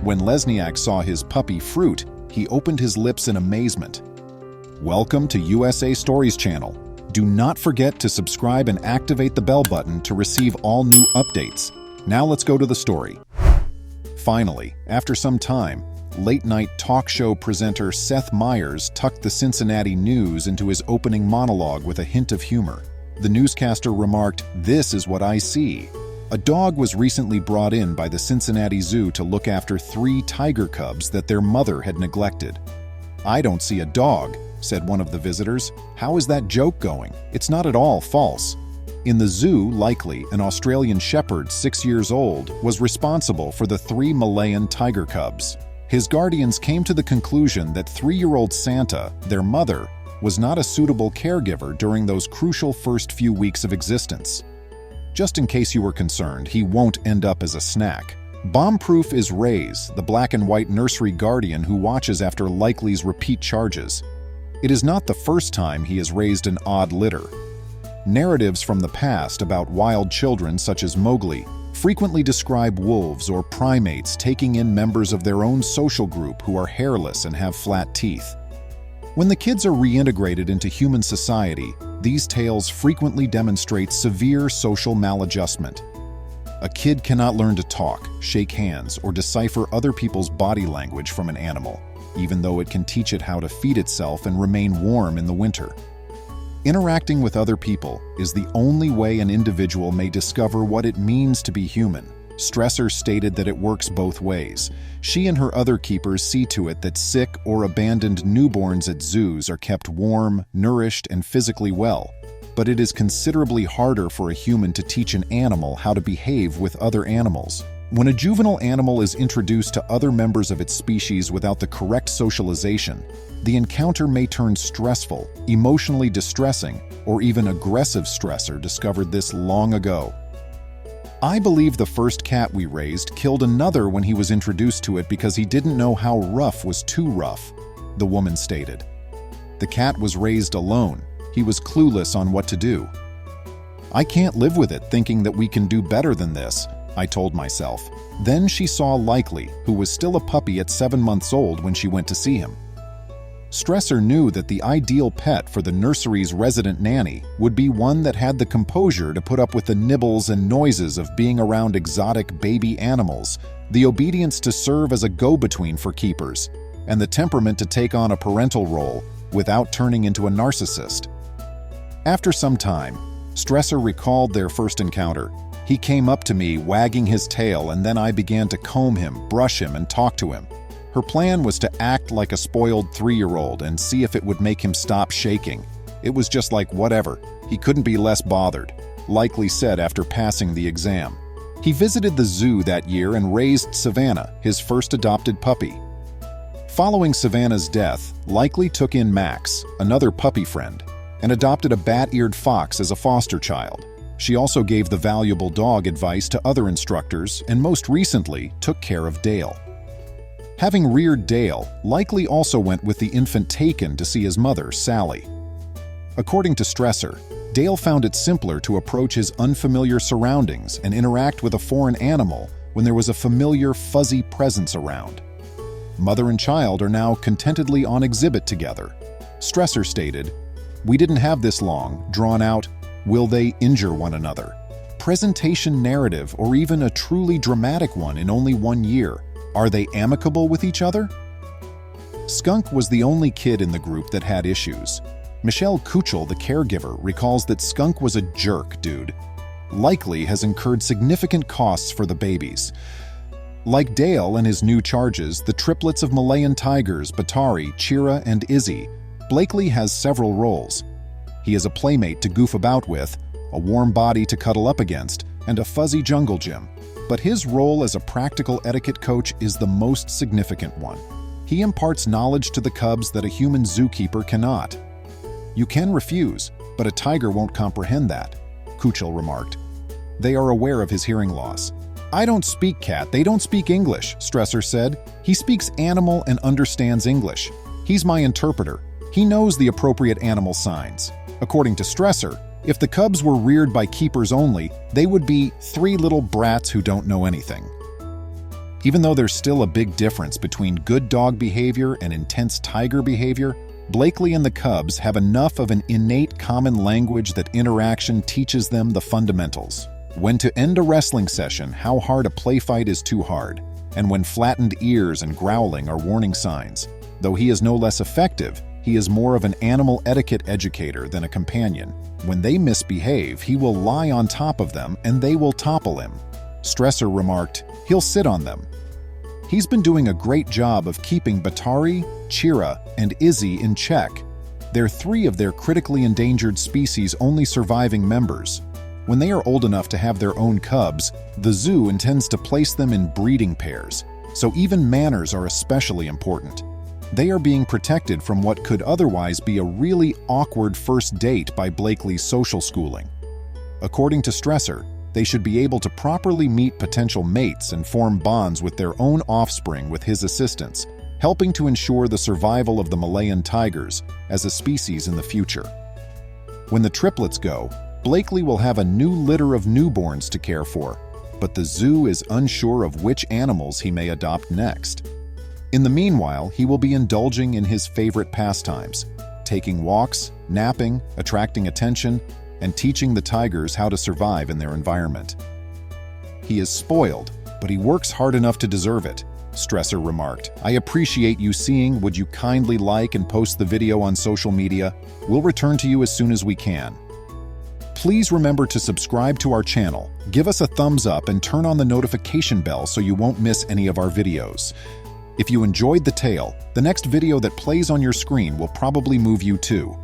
When LESNIK saw his puppy Fruit, he opened his lips in amazement. Welcome to USA Stories channel. Do not forget to subscribe and activate the bell button to receive all new updates. Now let's go to the story. Finally, after some time, late-night talk show presenter Seth Meyers tucked the Cincinnati news into his opening monologue with a hint of humor. The newscaster remarked, "This is what I see." A dog was recently brought in by the Cincinnati Zoo to look after 3 tiger cubs that their mother had neglected. "I don't see a dog," said one of the visitors. "How is that joke going? It's not at all false." In the zoo, likely an Australian shepherd 6 years old was responsible for the 3 Malayan tiger cubs. His guardians came to the conclusion that 3-year-old Santa, their mother, was not a suitable caregiver during those crucial first few weeks of existence. Just in case you were concerned, he won't end up as a snack. Bomb-proof is Ray's, the black and white nursery guardian who watches after Likely's repeat charges. It is not the first time he has raised an odd litter. Narratives from the past about wild children such as Mowgli frequently describe wolves or primates taking in members of their own social group who are hairless and have flat teeth. When the kids are reintegrated into human society, these tales frequently demonstrate severe social maladjustment. A kid cannot learn to talk, shake hands, or decipher other people's body language from an animal, even though it can teach it how to feed itself and remain warm in the winter. Interacting with other people is the only way an individual may discover what it means to be human. Stresser stated that it works both ways. She and her other keepers see to it that sick or abandoned newborns at zoos are kept warm, nourished, and physically well. But it is considerably harder for a human to teach an animal how to behave with other animals. When a juvenile animal is introduced to other members of its species without the correct socialization, the encounter may turn stressful, emotionally distressing, or even aggressive. Stresser discovered this long ago. "I believe the first cat we raised killed another when he was introduced to it because he didn't know how rough was too rough," the woman stated. "The cat was raised alone. He was clueless on what to do. I can't live with it thinking that we can do better than this," I told myself. Then she saw Likely, who was still a puppy at 7 months old when she went to see him. Stresser knew that the ideal pet for the nursery's resident nanny would be one that had the composure to put up with the nibbles and noises of being around exotic baby animals, the obedience to serve as a go-between for keepers, and the temperament to take on a parental role without turning into a narcissist. After some time, Stresser recalled their first encounter. "He came up to me, wagging his tail, and then I began to comb him, brush him, and talk to him. Her plan was to act like a spoiled 3-year-old and see if it would make him stop shaking. It was just like whatever. He couldn't be less bothered," Likely said after passing the exam. He visited the zoo that year and raised Savannah, his first adopted puppy. Following Savannah's death, Likely took in Max, another puppy friend, and adopted a bat-eared fox as a foster child. She also gave the valuable dog advice to other instructors and most recently took care of Dale. Having reared Dale, Likely also went with the infant Taken to see his mother, Sally. According to Stresser, Dale found it simpler to approach his unfamiliar surroundings and interact with a foreign animal when there was a familiar, fuzzy presence around. Mother and child are now contentedly on exhibit together. Stresser stated, "We didn't have this long, drawn-out, will they injure one another? Presentation narrative or even a truly dramatic one in only 1 year. Are they amicable with each other?" Skunk was the only kid in the group that had issues. Michelle Kuchel, the caregiver, recalls that Skunk was a jerk dude. Likely has incurred significant costs for the babies. Like Dale and his new charges, the triplets of Malayan tigers, Batari, Chira, and Izzy, Blakely has several roles. He is a playmate to goof about with, a warm body to cuddle up against, and a fuzzy jungle gym. But his role as a practical etiquette coach is the most significant one. He imparts knowledge to the cubs that a human zookeeper cannot. "You can refuse, but a tiger won't comprehend that," Kuchel remarked. They are aware of his hearing loss. "I don't speak cat, they don't speak English," Stresser said. "He speaks animal and understands English. He's my interpreter. He knows the appropriate animal signs." According to Stresser, if the cubs were reared by keepers only, they would be 3 little brats who don't know anything. Even though there's still a big difference between good dog behavior and intense tiger behavior, Blakely and the cubs have enough of an innate common language that interaction teaches them the fundamentals. When to end a wrestling session, how hard a play fight is too hard, and when flattened ears and growling are warning signs. Though he is no less effective, he is more of an animal etiquette educator than a companion. When they misbehave, he will lie on top of them and they will topple him. Stressor remarked, "He'll sit on them." He's been doing a great job of keeping Batari, Chira, and Izzy in check. They're 3 of their critically endangered species' only surviving members. When they are old enough to have their own cubs, the zoo intends to place them in breeding pairs, so even manners are especially important. They are being protected from what could otherwise be a really awkward first date by Blakely's social schooling. According to Stressor, they should be able to properly meet potential mates and form bonds with their own offspring with his assistance, helping to ensure the survival of the Malayan tigers as a species in the future. When the triplets go, Blakely will have a new litter of newborns to care for, but the zoo is unsure of which animals he may adopt next. In the meanwhile, he will be indulging in his favorite pastimes, taking walks, napping, attracting attention, and teaching the tigers how to survive in their environment. He is spoiled, but he works hard enough to deserve it, Stressor remarked. "I appreciate you seeing. Would you kindly like and post the video on social media? We'll return to you as soon as we can." Please remember to subscribe to our channel, give us a thumbs up, and turn on the notification bell so you won't miss any of our videos. If you enjoyed the tale, the next video that plays on your screen will probably move you too.